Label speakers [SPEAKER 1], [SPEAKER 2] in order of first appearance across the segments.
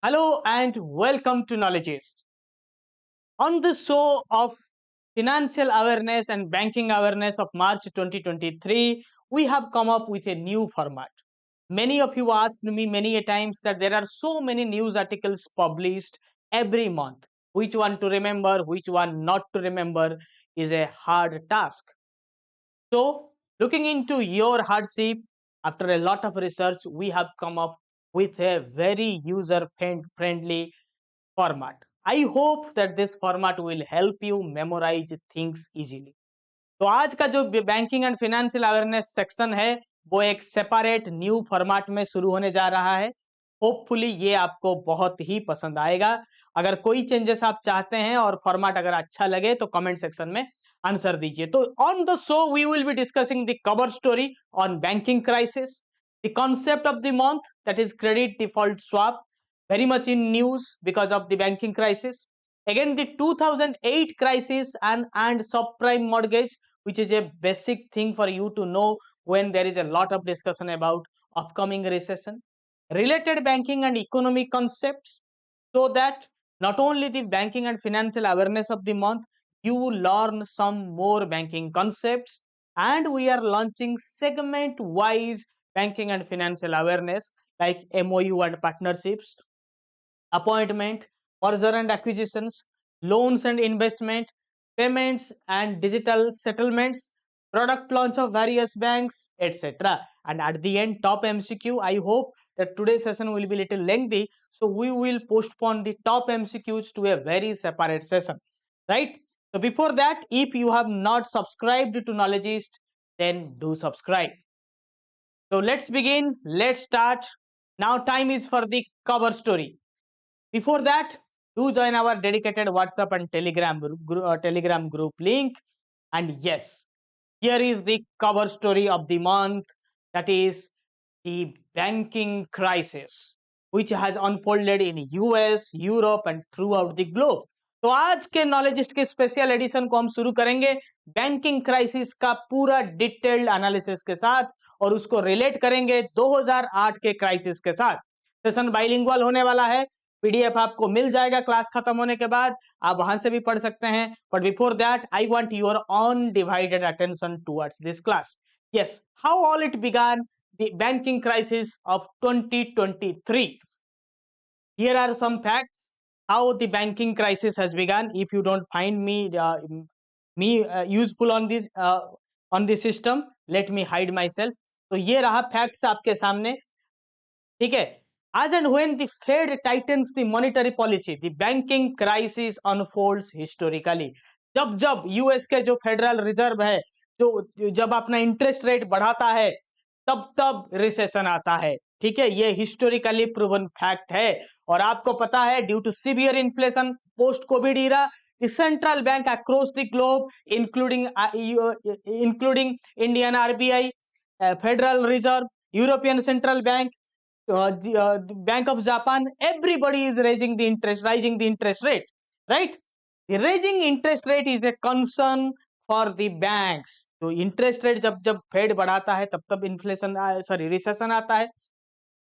[SPEAKER 1] Hello and welcome to Knowledgeist. On the show of financial awareness and banking awareness of March 2023, we have come up with a new format. Many of you asked me many a times that there are so many news articles published every month. Which one to remember, which one not to remember is a hard task. So, looking into your hardship, after a lot of research, we have come up with a very user friendly format. I hope that this format will help you memorize things easily. तो आज का जो banking and financial awareness section है वो एक separate new format में शुरू होने जा रहा है। होपफुली ये आपको बहुत ही पसंद आएगा। अगर कोई चेंजेस आप चाहते हैं और फॉर्मेट अगर अच्छा लगे तो कमेंट सेक्शन में आंसर दीजिए। तो on the show we will be discussing the cover story on banking crisis, the concept of the month that is credit default swap, very much in news because of the banking crisis. Again, the 2008 crisis and subprime mortgage, which is a basic thing for you to know when there is a lot of discussion about upcoming recession. Related banking and economic concepts, so that not only the banking and financial awareness of the month, you learn some more banking concepts. And we are launching segment wise banking and financial awareness like MOU and partnerships, appointment, merger and acquisitions, loans and investment, payments and digital settlements, product launch of various banks, etc. And at the end, top MCQ. I hope that today's session will be little lengthy, so we will postpone the top MCQs to a very separate session, right? So before that, if you have not subscribed to Knowledgeist, then do subscribe. So let's begin. Let's start. Now time is for the cover story. Before that, do join our dedicated WhatsApp and Telegram group link. And yes, here is the cover story of the month, that is the banking crisis, which has unfolded in US, Europe and throughout the globe. तो आज के नॉलेजिस्ट के special edition को हम शुरू करेंगे banking crisis का पूरा डिटेल्ड एनालिसिस के साथ और उसको रिलेट करेंगे 2008 के क्राइसिस के साथ। सेशन बाइलिंगुअल होने वाला है। पीडीएफ आपको मिल जाएगा क्लास खत्म होने के बाद, आप वहां से भी पढ़ सकते हैं। But before that I want your undivided attention towards this class. Yes, how all it began, the banking crisis of 2023. Here are some facts how the banking crisis has begun. If you don't find me useful on this system, let me hide myself. तो ये रहा facts आपके सामने, ठीक है। As and when the Fed tightens the monetary policy, the banking crisis unfolds historically. जब जब US के जो फेडरल रिजर्व है, जो जब अपना इंटरेस्ट रेट बढ़ाता है, तब तब रिसेशन आता है, ठीक है। ये हिस्टोरिकली प्रूवन फैक्ट है। और आपको पता है, due to severe inflation post covid era, the central bank across the globe, including Indian RBI, Federal Reserve, European Central Bank, the Bank of Japan, everybody is raising the interest rate, right? The raising interest rate is a concern for the banks. तो interest rate जब जब fade बढ़ाता है तब तब inflation sorry recession आता है,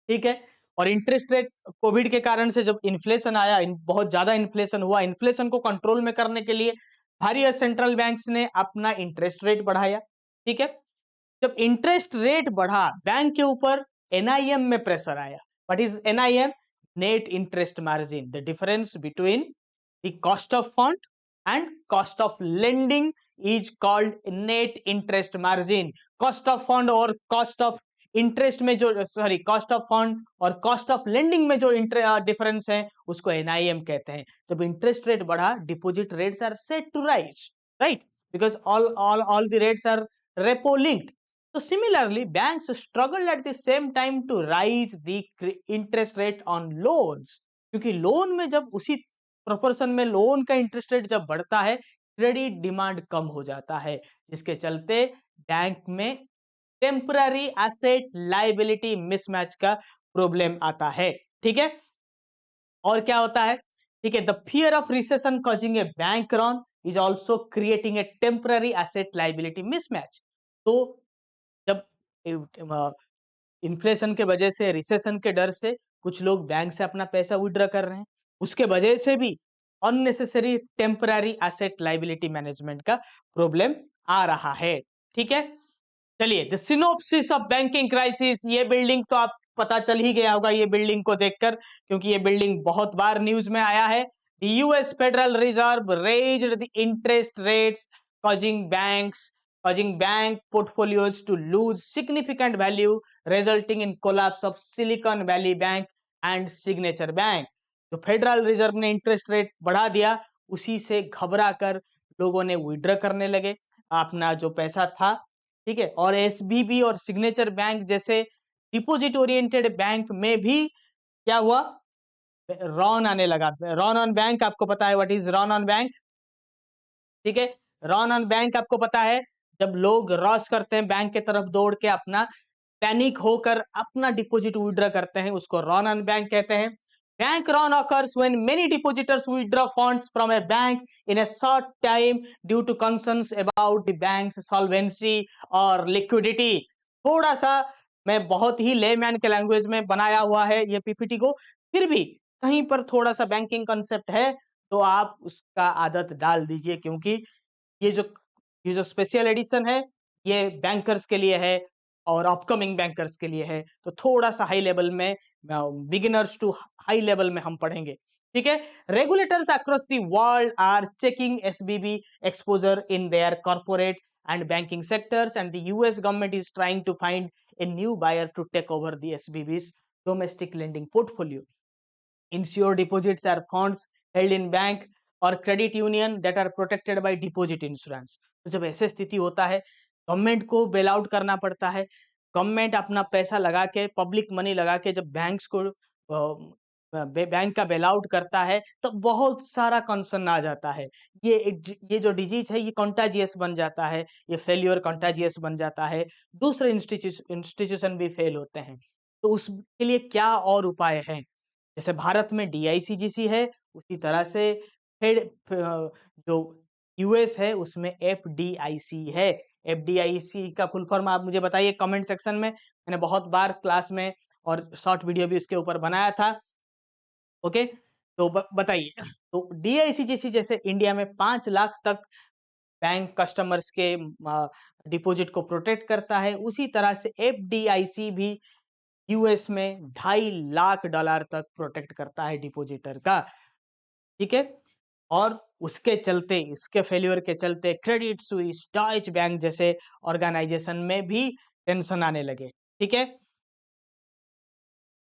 [SPEAKER 1] ठीक है। और इंटरेस्ट रेट कोविड के कारण से जब इन्फ्लेशन आया, बहुत ज्यादा इन्फ्लेशन हुआ, इन्फ्लेशन को कंट्रोल में करने के लिए भारतीय सेंट्रल बैंक्स ने अपना इंटरेस्ट रेट बढ़ाया, ठीक है। जब इंटरेस्ट रेट बढ़ा, बैंक के ऊपर एनआईएम में प्रेशर आया। What is NIM? Net interest margin, the difference between the cost of fund and cost of lending is called net interest margin. Cost of fund और कॉस्ट ऑफ इंटरेस्ट में जो cost of fund और cost of lending में जो difference है उसको NIM कहते हैं। जब इंटरेस्ट रेट बढ़ा, deposit rates are set to rise, right, because all the rates are repo linked. So similarly, banks struggled at the same time to rise the interest rate on loans, क्योंकि loan में जब उसी proportion में loan का interest rate जब बढ़ता है, credit demand कम हो जाता है, जिसके चलते बैंक में टेम्पररी एसेट लाइबिलिटी मिसमैच का प्रॉब्लम आता है, ठीक है। और क्या होता है, ठीक है, the fear of recession causing A bank run is also creating a temporary asset liability mismatch. तो जब इन्फ्लेशन के वजह से, रिसेशन के डर से कुछ लोग बैंक से अपना पैसा विथड्रॉ कर रहे हैं, उसके वजह से भी unnecessary temporary asset liability management का प्रॉब्लम आ रहा है। ठीक है, चलिए the synopsis of banking crisis, ये बिल्डिंग तो आप पता चल ही गया होगा ये बिल्डिंग को देखकर, क्योंकि ये बिल्डिंग बहुत बार न्यूज में आया है। The US federal reserve raised the interest rates causing banks causing bank portfolios to lose significant value, resulting in collapse of Silicon Valley Bank and Signature Bank। तो फेडरल रिजर्व ने interest rate बढ़ा दिया, उसी से घबरा कर लोगों ने विड्रॉ करने लगे अपना जो पैसा था। ठीक है, और एसबीबी और सिग्नेचर बैंक जैसे डिपॉजिट ओरिएंटेड बैंक में भी क्या हुआ, रॉन आने लगा। रॉन ऑन बैंक आपको पता है, what is Ron on bank? ठीक है, रॉन ऑन बैंक आपको पता है, जब लोग रॉस करते हैं बैंक के तरफ दौड़ के अपना पैनिक होकर अपना डिपॉजिट विड्रॉ करते हैं, उसको रॉन ऑन बैंक कहते हैं। Bank run occurs when many depositors withdraw funds from a bank in a short time due to concerns about the bank's solvency or liquidity। थोड़ा सा मैं बहुत ही लेमैन के लैंग्वेज में बनाया हुआ है ये पीपीटी को, फिर भी कहीं पर थोड़ा सा बैंकिंग कंसेप्ट है तो आप उसका आदत डाल दीजिए, क्योंकि ये जो ये जो स्पेशल एडिशन है ये बैंकर्स के लिए है और अपकमिंग बैंकर्स के लिए है, तो थोड़ा सा हाई लेवल में, बिगिनर्स टू हाई लेवल में हम पढ़ेंगे। ठीक है, regulators across the world are checking SBB exposure in their corporate and banking sectors, and the US government is trying to find a new buyer to take over the SBB's domestic lending portfolio। Insured deposits are funds held in bank और credit union that are protected by deposit insurance. तो जब ऐसे स्थिति होता है, government को bail out करना पड़ता है। गवर्नमेंट अपना पैसा लगा के, पब्लिक मनी लगा के जब बैंक्स को बैंक का बेल आउट करता है, तो बहुत सारा कंसर्न आ जाता है। ये जो डिजीज है ये कंटाजियस बन जाता है, ये फेल्योर कंटाजियस बन जाता है, दूसरे इंस्टीट्यूशन भी फेल होते हैं। तो उसके लिए क्या और उपाय हैं? जैसे भारत में डीआईसीजीसी है, उसी तरह से फेड जो यूएस है उसमें एफडीआईसी है। एफडीआईसी का फुल फॉर्म आप मुझे बताइए कमेंट सेक्शन में, मैंने बहुत बार क्लास में और शॉर्ट वीडियो भी इसके ऊपर बनाया था। ओके, तो बताइए। तो डीआईसीजीसी जैसे इंडिया में 5 लाख तक बैंक कस्टमर्स के डिपॉजिट को प्रोटेक्ट करता है, उसी तरह से एफडीआईसी भी यूएस में $2.5 लाख तक प्रोटेक्ट करता है डिपॉजिटर का। ठीक है, और उसके चलते, इसके फेल्योर के चलते क्रेडिट स्विस, डॉइच बैंक जैसे ऑर्गेनाइजेशन में भी टेंशन आने लगे। ठीक है,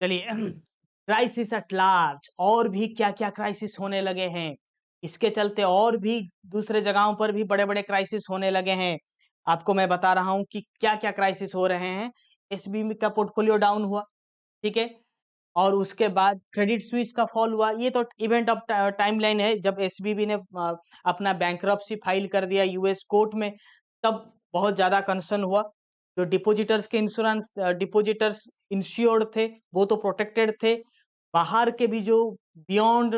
[SPEAKER 1] चलिए क्राइसिस एट लार्ज, और भी क्या क्या क्राइसिस होने लगे हैं, इसके चलते और भी दूसरे जगहों पर भी बड़े बड़े क्राइसिस होने लगे हैं। आपको मैं बता रहा हूं कि क्या क्या क्राइसिस हो रहे हैं। एसबीबी का पोर्टफोलियो डाउन हुआ, ठीक है, और उसके बाद क्रेडिट स्विस का फॉल हुआ। ये तो इवेंट ऑफ टाइमलाइन है, जब एसबीबी ने अपना बैंकरप्सी फाइल कर दिया यूएस कोर्ट में, तब बहुत ज्यादा कंसर्न हुआ। जो डिपॉजिटर्स के इंश्योरेंस, डिपॉजिटर्स इंश्योर्ड थे वो तो प्रोटेक्टेड थे, बाहर के भी जो beyond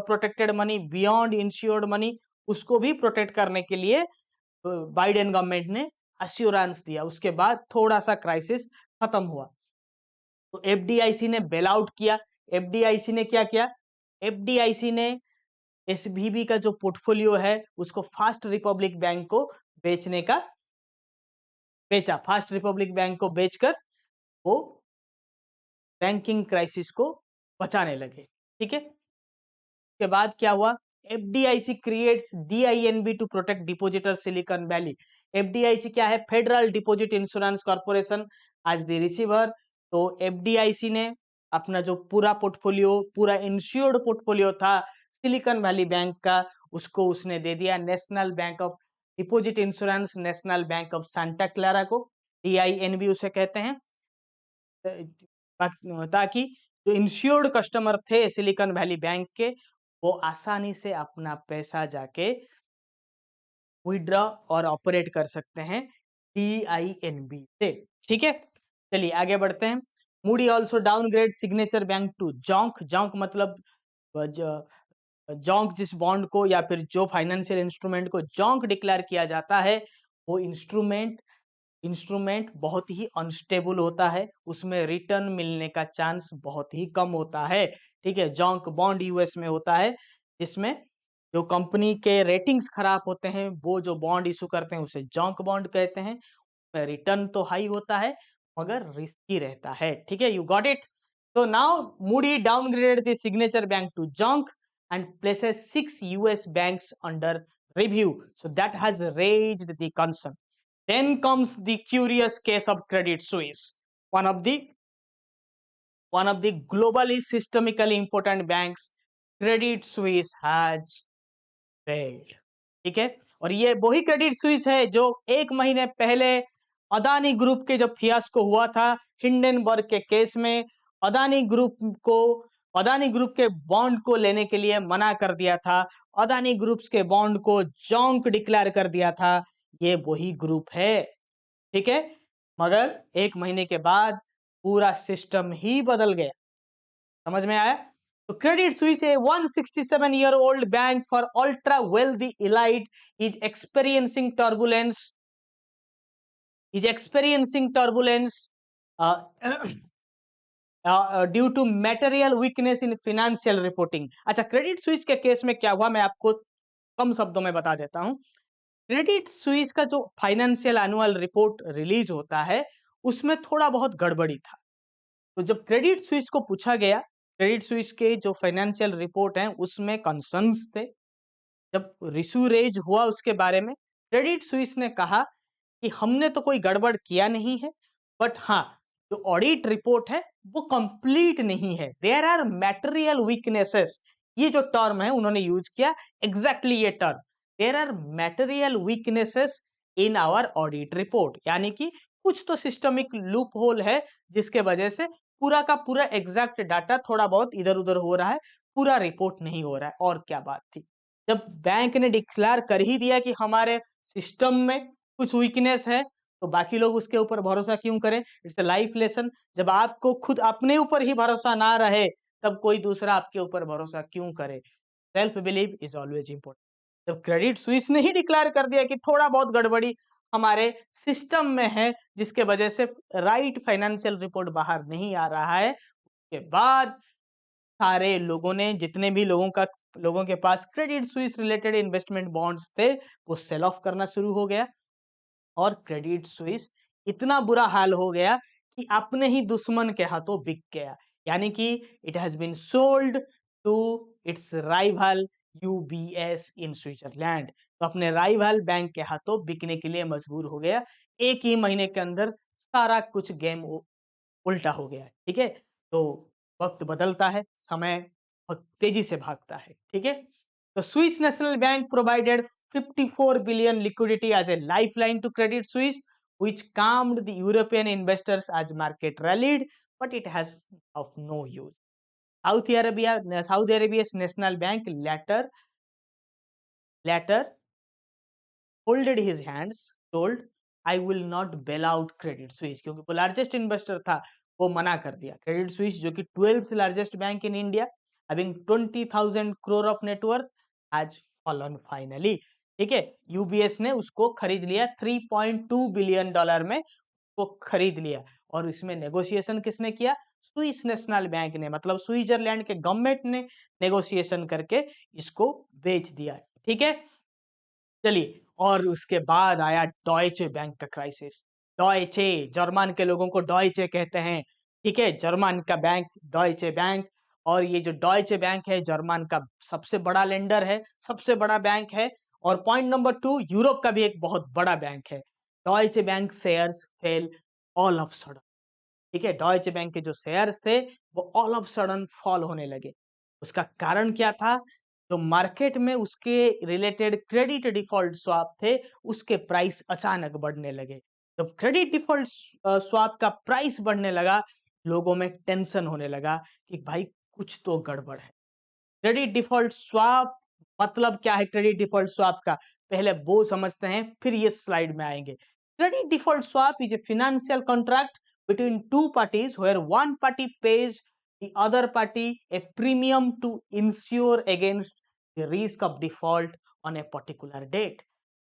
[SPEAKER 1] protected money, beyond insured money, उसको भी प्रोटेक्ट करने के लिए बाइडेन गवर्नमेंट ने अश्योरेंस दिया। उसके बाद थोड़ा सा क्राइसिस खत्म हुआ, तो एफडीआईसी ने बेल आउट किया। एफडीआईसी ने क्या किया? एफडीआईसी ने एसवीबी का जो पोर्टफोलियो है उसको फास्ट रिपब्लिक बैंक को बेचा। फास्ट रिपब्लिक बैंक को बेचकर वो बैंकिंग क्राइसिस को बचाने लगे। ठीक है, के बाद क्या हुआ? FDIC creates DINB to protect depositor Silicon Valley. FDIC क्या है? Federal Deposit Insurance Corporation as the receiver. तो एफडीआईसी ने अपना जो पूरा पोर्टफोलियो, पूरा इंश्योर्ड पोर्टफोलियो था सिलिकॉन वैली बैंक का, उसको उसने दे दिया National Bank of Deposit Insurance, National Bank of Santa Clara को, डीआईएनबी उसे कहते हैं, ताकि जो इंश्योर्ड कस्टमर थे सिलिकॉन वैली बैंक के, वो आसानी से अपना पैसा जाके विड्रॉ और ऑपरेट कर सकते हैं डीआईएनबी से। ठीक है, चलिए आगे बढ़ते हैं। Moody also downgrade Signature Bank to junk. Junk मतलब जोंक जिस बॉन्ड को या फिर जो फाइनेंशियल इंस्ट्रूमेंट को जोंक डिक्लेयर किया जाता है, वो इंस्ट्रूमेंट इंस्ट्रूमेंट बहुत ही अनस्टेबल होता है, उसमें रिटर्न मिलने का चांस बहुत ही कम होता है। ठीक है, जंक बॉन्ड यूएस में होता है, जिसमें जो कंपनी के रेटिंग्स खराब होते हैं, वो जो बॉन्ड इशू करते हैं उसे जंक बॉन्ड कहते हैं। रिटर्न तो हाई होता है मगर रिस्की रहता है। ठीक है, you got it. So now Moody downgraded the Signature Bank to junk and places 6 US banks under review. So that has raised the concern. Then comes the curious case of Credit Suisse, one of the globally systemically important banks. Credit Suisse has failed. ठीक है, और ये वही Credit Suisse है जो एक महीने पहले अदानी ग्रुप के जब फियास्को हुआ था हिंडनबर्ग के केस में, अदानी ग्रुप को अदानी ग्रुप के बॉन्ड को लेने के लिए मना कर दिया था, अदानी ग्रुप्स के बॉन्ड को जंक डिक्लेयर कर दिया था। ये वही ग्रुप है। ठीक है, मगर एक महीने के बाद पूरा सिस्टम ही बदल गया। समझ में आया? तो Credit Suisse a 167-year-old bank for ultra wealthy elite is experiencing turbulence uh, due to material weakness in financial reporting. अच्छा, क्रेडिट स्विस के केस में क्या हुआ मैं आपको कम शब्दों में बता देता हूं। क्रेडिट स्विस का जो फाइनेंशियल एनुअल रिपोर्ट रिलीज होता है उसमें थोड़ा बहुत गड़बड़ी था। तो जब क्रेडिट स्विस को पूछा गया, क्रेडिट स्विस के जो फाइनेंशियल रिपोर्ट हैं उसमें कंसर्न्स थे। जब रिशू रेज हुआ उसके बारे में, क्रेडिट स्विस ने कहा कि हमने तो कोई गड़बड़ किया नहीं है, बट हाँ, जो ऑडिट रिपोर्ट है वो कंप्लीट नहीं है, देयर आर मटेरियल वीकनेसेस। ये जो टर्म है उन्होंने यूज किया, एग्जैक्टली ये term, there are material weaknesses in our audit report, यानी कि कुछ तो सिस्टमिक लूप होल है जिसके वजह से पूरा का पूरा एग्जैक्ट डाटा थोड़ा बहुत इधर उधर हो रहा है, पूरा रिपोर्ट नहीं हो रहा है। और क्या बात थी, जब बैंक ने डिक्लेयर कर ही दिया कि हमारे सिस्टम में कुछ वीकनेस है, तो बाकी लोग उसके ऊपर भरोसा क्यों करें? It's a life lesson. जब आपको खुद अपने ऊपर ही भरोसा ना रहे, तब कोई दूसरा आपके ऊपर भरोसा क्यों करे? Self believe is always important. जब क्रेडिट स्विस ने ही डिक्लेयर कर दिया कि थोड़ा बहुत गड़बड़ी हमारे सिस्टम में है, जिसके वजह से राइट फाइनेंशियल रिपोर्ट बाहर नहीं आ रहा है, उसके बाद सारे लोगों ने, जितने भी लोगों के पास Credit Suisse related investment bonds थे, वो सेल ऑफ करना शुरू हो गया और क्रेडिट स्विस इतना बुरा हाल हो गया कि अपने ही दुश्मन के हाथों बिक गया। यानी कि it has been sold to its rival UBS in Switzerland. तो अपने राइवल बैंक के हाथों बिकने के लिए मजबूर हो गया। एक ही महीने के अंदर सारा कुछ गेम उल्टा हो गया। ठीक है, तो वक्त बदलता है, समय बहुत तेजी से भागता है। ठीक है, तो Swiss national bank provided 54 billion liquidity as a lifeline to Credit Suisse, which calmed the European investors as market rallied, but it has of no use. Saudi Arabia's national bank later folded his hands, told I will not bail out Credit Suisse, क्योंकि वो largest investor था, वो मना कर दिया। Credit Suisse जो कि 12th largest bank in India, having 20,000 crore of net worth, has fallen finally। ठीक है, यूबीएस ने उसको खरीद लिया, $3.2 बिलियन में वो खरीद लिया। और इसमें नेगोशिएशन किसने किया? स्विस नेशनल बैंक ने, मतलब स्विट्जरलैंड के गवर्नमेंट ने नेगोशिएशन करके इसको बेच दिया। ठीक है, चलिए, और उसके बाद आया डॉयचे बैंक का क्राइसिस। डॉयचे, जर्मन के लोगों को डॉयचे कहते हैं। ठीक है, जर्मन का बैंक डॉयचे बैंक, और ये जो डॉयचे बैंक है जर्मन का सबसे बड़ा लेंडर है, सबसे बड़ा बैंक है। और पॉइंट नंबर 2, यूरोप का भी एक बहुत बड़ा बैंक है। Deutsche bank shares fail all of sudden. ठीक है, डॉयचे बैंक के जो शेयर्स थे वो ऑल ऑफ सडन फॉल होने लगे। उसका कारण क्या था? तो मार्केट में उसके रिलेटेड क्रेडिट डिफॉल्ट स्वैप थे, उसके प्राइस अचानक बढ़ने लगे। जब क्रेडिट डिफॉल्ट स्वैप का प्राइस बढ़ने लगा, लोगों में टेंशन होने लगा कि भाई कुछ तो गड़बड़ है। क्रेडिट डिफॉल्ट स्वैप मतलब क्या है? क्रेडिट डिफॉल्ट स्वैप का पहले वो समझते हैं, फिर ये स्लाइड में आएंगे। Credit default swap is a financial contract between two parties where one party pays the other party a premium to insure against the risk of default on a particular date।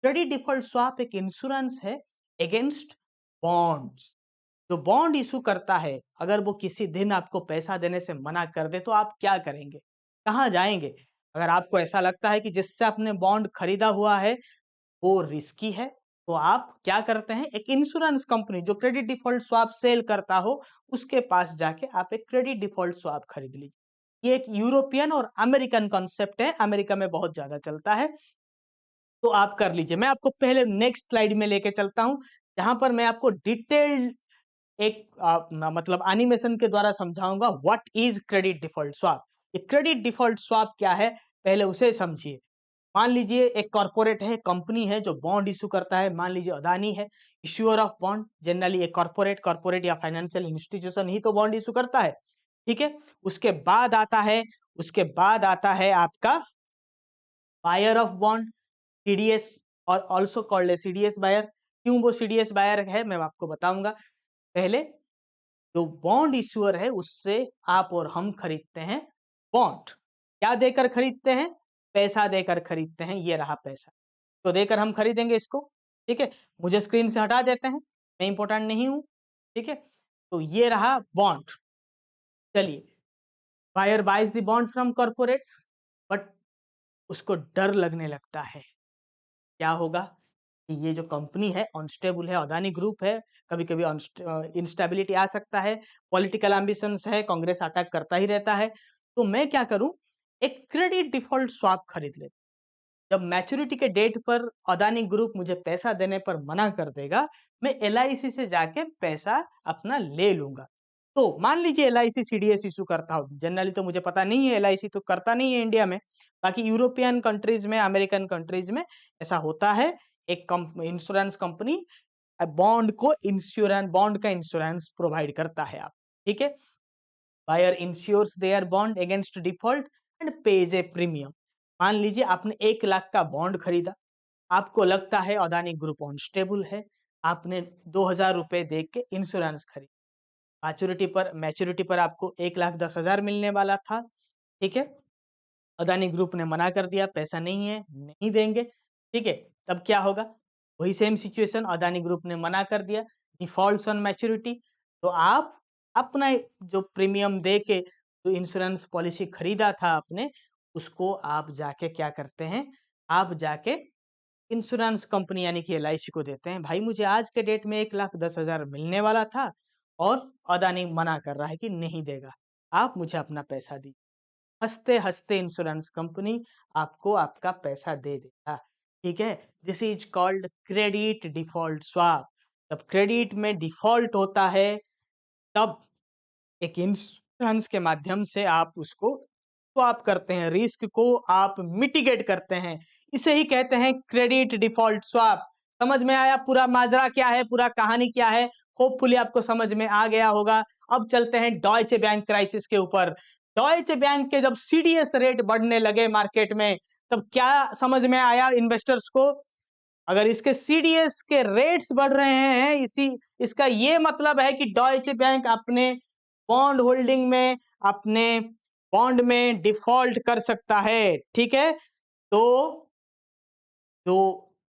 [SPEAKER 1] Credit default swap एक insurance है against bonds. जो bond issue करता है, अगर वो किसी दिन आपको पैसा देने से मना कर दे तो आप क्या करेंगे? कहाँ जाएँगे? अगर आपको ऐसा लगता है कि जिससे आपने बॉन्ड खरीदा हुआ है वो रिस्की है, तो आप क्या करते हैं, एक इंश्योरेंस कंपनी जो क्रेडिट डिफ़ॉल्ट स्वैप सेल करता हो, उसके पास जाके आप एक क्रेडिट डिफ़ॉल्ट स्वैप खरीद लीजिए। ये एक यूरोपियन और अमेरिकन कॉन्सेप्ट है, अमेरिका में बहुत ज़्यादा चलता है, तो आप कर लीजिए। मैं आपको पहले नेक्स्ट स्लाइड में लेके चलता हूँ, जहाँ पर मैं आपको डिटेल्ड एक मतलब एनिमेशन के द्वारा समझाऊँगा what is credit default swap. ये क्रेडिट डिफ़ॉल्ट स्वैप क्या है, पहले उसे समझिए। मान लीजिए एक कॉर्पोरेट है, कंपनी है जो बॉन्ड इश्यू करता है, मान लीजिए अदानी है, इश्यूअर ऑफ बॉन्ड, जनरली एक कॉर्पोरेट या फाइनेंशियल इंस्टीट्यूशन ही तो बॉन्ड इश्यू करता है, ठीक है? उसके बाद आता है आपका बायर ऑफ बॉन्ड, सीडीएस और also called as CDS buyer. क्यों वो सीडीएस बायर है, मैं आपको बताऊँगा। पहले जो बॉन्ड इश्यूअर है उससे आप और हम खरीदते हैं बॉन्ड। क्या देकर खरीदते हैं? पैसा देकर खरीदते हैं, ये रहा पैसा। तो देकर हम खरीदेंगे इसको, ठीक है? मुझे स्क्रीन से हटा देते हैं, मैं इम्पोर्टेंट नहीं हूँ, ठीक है? तो ये रहा बॉन्ड। चलिए, buyer buys the bond from corporates, but उसको डर लगने लगता है। क्या होगा? कि ये जो कंपनी है अनस्टेबल है, अदानी ग्रुप है, कभी-कभी इंस्टेबिलिटी आ सकता है, पॉलिटिकल एम्बिशंस है, कांग्रेस अटैक करता ही रहता है। तो मैं क्या करूँ, एक क्रेडिट डिफ़ॉल्ट स्वैप खरीद लेता हूँ। जब मैच्योरिटी के डेट पर अदानी ग्रुप मुझे पैसा देने पर मना कर देगा, मैं एलआईसी से जाके पैसा अपना ले लूँगा। तो मान लीजिए एलआईसी सीडीएस इश्यू करता हो, जनरली तो मुझे पता नहीं है, एलआईसी तो करता नहीं है इंडिया में, बाकी यूरोपियन कंट्रीज़ में, अमेरिकन कंट्रीज़ में ऐसा होता है। एक इंश्योरेंस कंपनी बॉन्ड का इंश्योरेंस प्रोवाइड करता है आप, ठीक है? Buyer insures their bond against default and pays a premium. मान लीजिए आपने 1 लाख का बॉन्ड खरीदा, आपको लगता है अदानी ग्रुप अनस्टेबल है, आपने 2000 रुपए दे के इंश्योरेंस खरीदा। मैच्योरिटी पर आपको 1,10,000 मिलने वाला था, ठीक है? अदानी ग्रुप ने मना कर दिया, पैसा नहीं है, नहीं देंगे, ठीक है? तब क्या होगा? वही सेम सिचुएशन, अदानी ग्रुप ने मना कर दिया, डिफ़ॉल्ट्स ऑन मैच्योरिटी, तो आप अपना जो प्रीमियम दे के जो इंश्योरेंस पॉलिसी खरीदा था आपने, उसको आप जाके क्या करते हैं, आप जाके इंश्योरेंस कंपनी यानी कि एलआईसी को देते हैं, भाई मुझे आज के डेट में 1,10,000 मिलने वाला था और अदानी मना कर रहा है कि नहीं देगा, आप मुझे अपना पैसा दीजिए। हँसते-हँसते इंश्योरेंस कंपनी आपको आपका पैसा दे देगा, ठीक है? This is called credit default swap. जब क्रेडिट में डिफ़ॉल्ट होता है, तब एक इंश्योरेंस के माध्यम से आप उसको स्वैप करते हैं, रिस्क को आप मिटिगेट करते हैं। इसे ही कहते हैं क्रेडिट डिफ़ॉल्ट स्वैप। समझ में आया पूरा माजरा क्या है, पूरा कहानी क्या है? होपफुली आपको समझ में आ गया होगा। अब चलते हैं डॉयचे बैंक क्राइसिस के ऊपर। डॉयचे बैंक के जब सीडीएस रेट बढ़ने लगे मार्केट में, तब क्या समझ में आया इन्वेस्टर्स को? अगर इसके सीडीएस के रेट्स बढ़ रहे हैं, इसी इसका ये मतलब है कि डॉयचे बैंक अपने बॉन्ड होल्डिंग में, अपने बॉन्ड में डिफ़ॉल्ट कर सकता है, ठीक है? तो जो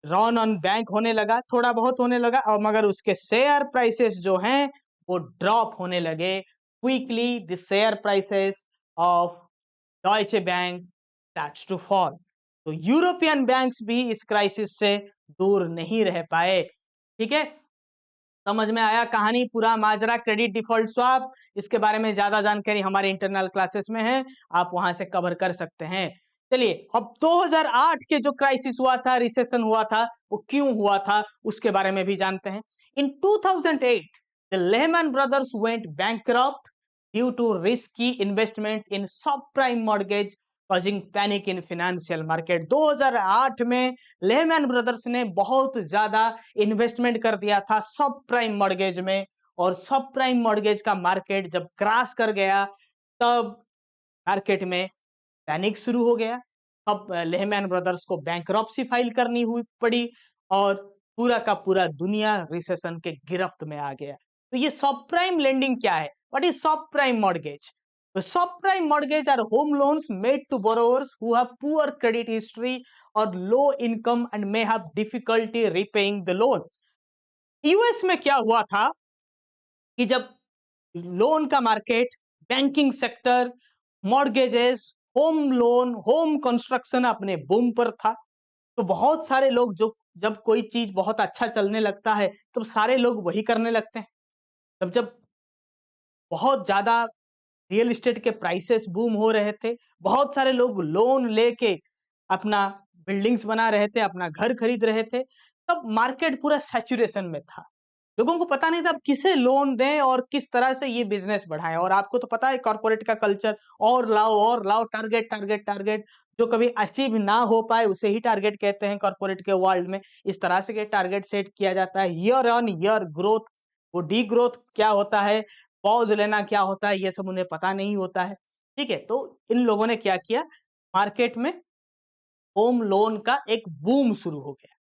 [SPEAKER 1] रन ऑन बैंक होने लगा, थोड़ा बहुत होने लगा और मगर उसके शेयर प्राइसेस जो हैं, वो ड्रॉप होने लगे। Quickly the share prices of Deutsche Bank starts to fall. तो यूरोपियन बैंक्स भी इस क्राइसिस से दूर नहीं रह पाए, ठीक है? समझ में आया कहानी पूरा माजरा क्रेडिट डिफ़ॉल्ट स्वैप। इसके बारे में ज़्यादा जानकारी हमारे इंटरनल क्लासेस में है, आप वहाँ से कवर कर सकते हैं। चलिए, अब 2008 के जो क्राइसिस हुआ था, रिसेशन हुआ था, वो क्यों हुआ था, उसके बारे में भी जानते हैं। इन 2008, the Lehman brothers went bankrupt due to risky investments in subprime mortgage causing panic in financial market. 2008 में लेहमैन ब्रदर्स ने बहुत ज़्यादा इन्वेस्टमेंट कर दिया था सब प्राइम मॉर्गेज में और सब प्राइम मॉर्गेज का मार्केट जब क्रैश कर गया, तब मार्केट में पैनिक शुरू हो गया। अब लेहमैन ब्रदर्स को बैंकरप्सी फाइल करनी हुई पड़ी और पूरा का पूरा दुनिया रिसेशन के गिरफ्त में आ गया। तो ये सब प्राइम लेंडिंग क्या है? व्हाट इज सब prime mortgage? The subprime mortgage are home loans made to borrowers who have poor credit history or low income and may have difficulty repaying the loan. US में क्या हुआ था कि जब loan का market, banking sector, mortgages, home loan, home construction अपने boom पर था, तो बहुत सारे लोग जो जब कोई चीज बहुत अच्छा चलने लगता है, तो सारे लोग वही करने लगते हैं। तब जब बहुत ज्यादा रियल एस्टेट के प्राइसेस बूम हो रहे थे, बहुत सारे लोग लोन लेके अपना बिल्डिंग्स बना रहे थे, अपना घर खरीद रहे थे, तब मार्केट पूरा सैचुरेशन में था। लोगों को पता नहीं था अब किसे लोन दें और किस तरह से ये बिजनेस बढ़ाएं। और आपको तो पता है कॉर्पोरेट का कल्चर, और लाओ, टारगेट टारगेट टारगेट, जो कभी अचीव ना हो पाए उसे ही टारगेट कहते हैं कॉर्पोरेट के वर्ल्ड में। इस तरह से टारगेट सेट किया जाता है, ईयर ऑन ईयर ग्रोथ, वो डी ग्रोथ क्या होता है, पॉज लेना क्या होता है, ये सब उन्हें पता नहीं होता है। ठीक है, तो इन लोगों ने क्या किया, मार्केट में होम लोन का एक बूम शुरू हो गया।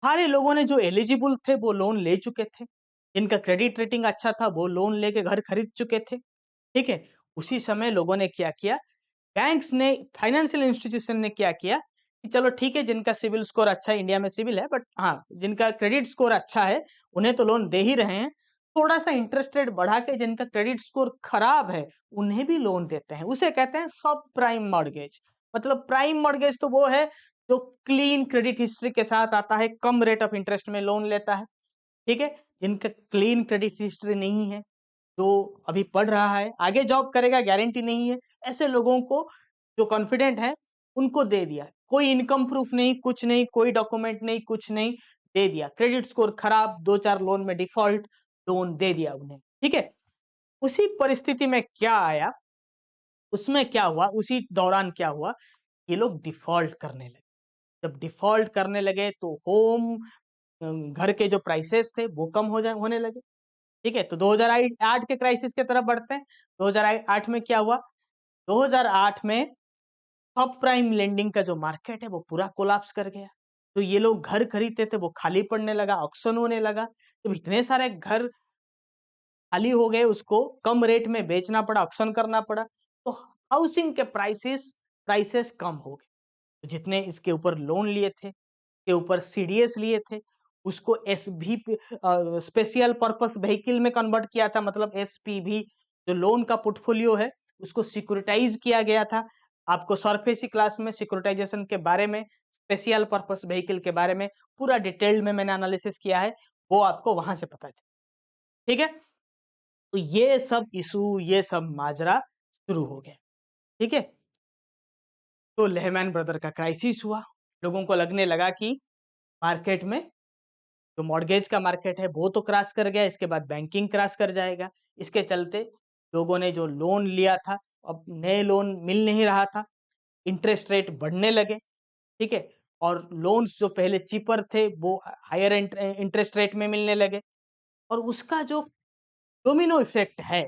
[SPEAKER 1] सारे लोगों ने जो एलिजिबल थे वो लोन ले चुके थे, जिनका क्रेडिट रेटिंग अच्छा था वो लोन लेके घर खरीद चुके थे। ठीक है, उसी समय लोगों ने क्या किया, बैंक्स ने, फाइनेंशियल इंस्टीट्यूशन ने क्या किया कि चलो ठीक है, जिनका सिविल स्कोर अच्छा है, इंडिया में सिविल है, बट हाँ, जिनका क्रेडिट स्कोर अच्छा है उन्हें तो लोन दे ही रहे हैं, थोड़ा सा इंटरेस्ट रेट बढ़ा के जिनका क्रेडिट स्कोर खराब है उन्हें भी लोन देते हैं। उसे कहते हैं सब प्राइम मॉर्गेज। मतलब प्राइम मॉर्गेज तो वो है जो क्लीन क्रेडिट हिस्ट्री के साथ आता है, कम रेट ऑफ इंटरेस्ट में लोन लेता है। ठीक है, जिनका क्लीन क्रेडिट हिस्ट्री नहीं है, जो अभी पढ़ रहा है, आगे जॉब करेगा गारंटी नहीं है, ऐसे लोगों को जो कॉन्फिडेंट है उनको दे दिया। कोई इनकम प्रूफ नहीं, कुछ नहीं, कोई डॉक्यूमेंट नहीं, कुछ नहीं, दे दिया। क्रेडिट स्कोर खराब, 2-4 लोन में डिफॉल्ट, लोन दे दिया उन्हें। ठीक है, उसी परिस्थिति में क्या आया, उसमें क्या हुआ, उसी दौरान क्या हुआ, ये लोग डिफॉल्ट करने लगे। जब डिफॉल्ट करने लगे तो घर के जो प्राइसेस थे वो कम होने लगे। ठीक है, तो 2008 के क्राइसिस की तरफ बढ़ते हैं। 2008 में क्या हुआ, 2008 में सब प्राइम लेंडिंग का जो मार्केट है वो पूरा कोलैप्स कर गया। तो ये लोग घर खरीदते थे वो खाली पड़ने लगा, ऑक्शन होने लगा। जब इतने सारे घर खाली हो गए, उसको कम रेट में बेचना पड़ा, ऑक्शन करना पड़ा, तो हाउसिंग के प्राइसेस कम हो गए। तो जितने इसके ऊपर लोन लिए थे, के ऊपर सीडीएस लिए थे, उसको एसवीपी, स्पेशल पर्पस व्हीकल में कन्वर्ट किया था। मतलब एसपीवी, जो लोन का पोर्टफोलियो है उसको सिक्योरिटाइज किया गया था। आपको सरफेसी क्लास में सिक्योरिटाइजेशन के बारे में, स्पेशल पर्पस व्हीकल के बारे में पूरा डिटेल्ड में मैंने एनालिसिस किया है, वो आपको वहां से पता चले। ठीक है, तो ये सब इशू, ये सब माजरा शुरू हो गया। ठीक है, तो लेहमैन ब्रदर का क्राइसिस हुआ। लोगों को लगने लगा कि मार्केट में जो मॉर्गेज का मार्केट है वो तो क्रैश कर गया, इसके बाद बैंकिंग क्रैश कर जाएगा। इसके चलते लोगों ने जो लोन लिया था, अब नए लोन मिल नहीं रहा था, इंटरेस्ट रेट बढ़ने लगे। ठीक है, और लोन्स जो पहले चीपर थे वो हायर इंटरेस्ट रेट में मिलने लगे, और उसका जो डोमिनो इफेक्ट है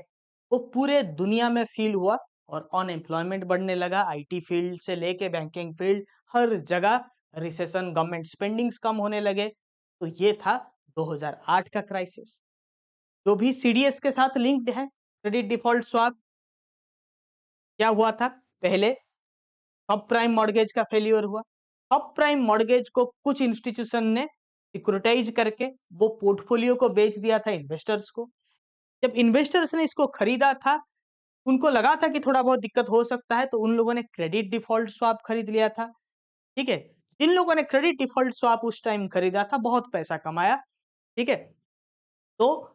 [SPEAKER 1] वो पूरे दुनिया में फील हुआ, और अनएम्प्लॉयमेंट बढ़ने लगा। आईटी फील्ड से लेके बैंकिंग फील्ड, हर जगह रिसेशन, गवर्नमेंट स्पेंडिंग्स कम होने लगे। तो ये था 2008 का क्राइसिस, जो भी सीडीएस के साथ लिंक्ड है, क्रेडिट डिफॉल्ट स्वैप। क्या हुआ था, पहले सब प्राइम मॉर्गेज का फेल्योर हुआ। सब प्राइम मॉर्गेज को कुछ इंस्टीट्यूशन ने सिक्योरिटाइज करके वो पोर्टफोलियो को बेच दिया था इन्वेस्टर्स को। जब इन्वेस्टर्स ने इसको खरीदा था, उनको लगा था कि थोड़ा बहुत दिक्कत हो सकता है, तो उन लोगों ने क्रेडिट डिफॉल्ट स्वैप खरीद लिया था। ठीक है, जिन लोगों ने क्रेडिट डिफॉल्ट स्वैप उस टाइम खरीदा था, बहुत पैसा कमाया। ठीक है, तो